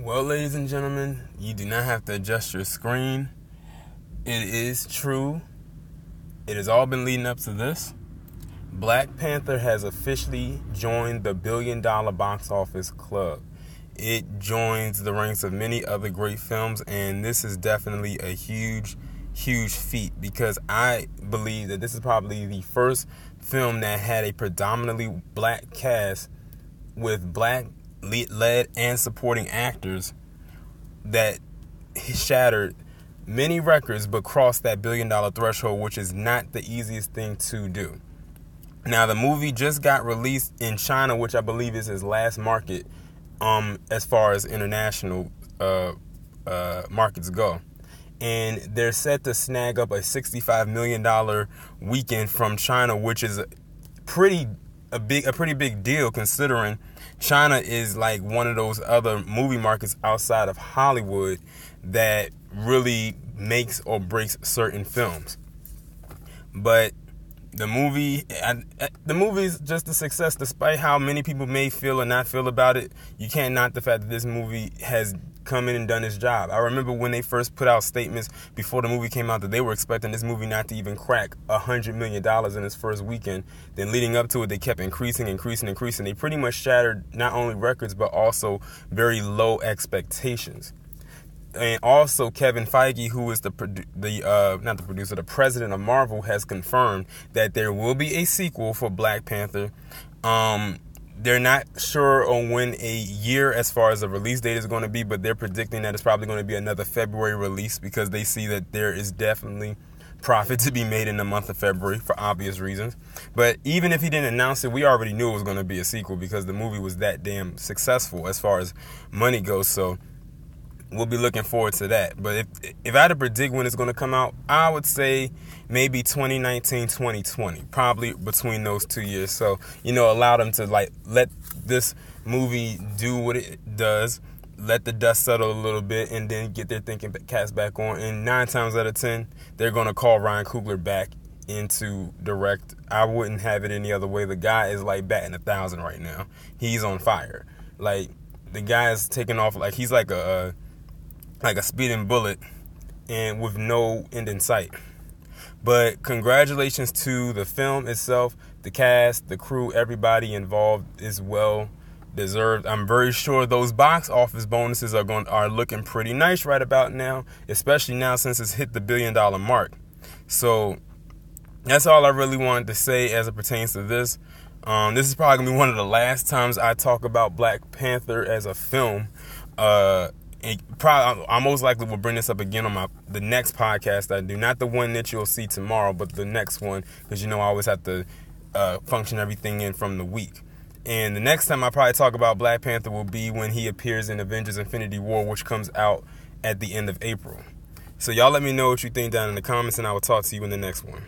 Well, ladies and gentlemen, you do not have to adjust your screen. It is true. It has all been leading up to this. Black Panther has officially joined the $1 billion box office club. It joins the ranks of many other great films, and this is definitely a huge feat because I believe that this is probably the first film that had a predominantly black cast with black lead and supporting actors that shattered many records but crossed that $1 billion threshold, which is not the easiest thing to do. Now, the movie just got released in China, which I believe is his last market as far as international markets go. And they're set to snag up a $65 million weekend from China, which is a pretty big deal considering China is like one of those other movie markets outside of Hollywood that really makes or breaks certain films. But the movie is just a success, despite how many people may feel or not feel about it. You can't knock the fact that this movie has come in and done its job. I remember when they first put out statements before the movie came out that they were expecting this movie not to even crack $100 million in its first weekend. Then leading up to it, they kept increasing. They pretty much shattered not only records, but also very low expectations. And also, Kevin Feige, who is the president of Marvel, has confirmed that there will be a sequel for Black Panther. They're not sure on when a year as far as the release date is going to be, but they're predicting that it's probably going to be another February release because they see that there is definitely profit to be made in the month of February for obvious reasons. But even if he didn't announce it, we already knew it was going to be a sequel because the movie was that damn successful as far as money goes. So we'll be looking forward to that. But if I had to predict when it's going to come out, I would say maybe 2019, 2020. Probably between those 2 years. So, allow them to let this movie do what it does. Let the dust settle a little bit and then get their thinking caps back on. And 9 times out of 10, they're going to call Ryan Coogler back into direct. I wouldn't have it any other way. The guy is like batting 1,000 right now. He's on fire. The guy is taking off he's like a speeding bullet and with no end in sight. But congratulations to the film itself, the cast, the crew, everybody involved is well deserved. I'm very sure those box office bonuses are looking pretty nice right about now, especially now since it's hit the $1 billion mark. So that's all I really wanted to say as it pertains to this. This is probably gonna be one of the last times I talk about Black Panther as a film. I most likely will bring this up again on the next podcast I do. Not the one that you'll see tomorrow, but the next one, because I always have to function everything in from the week. And the next time I probably talk about Black Panther will be when he appears in Avengers Infinity War, which comes out at the end of April. So y'all let me know what you think down in the comments, and I will talk to you in the next one.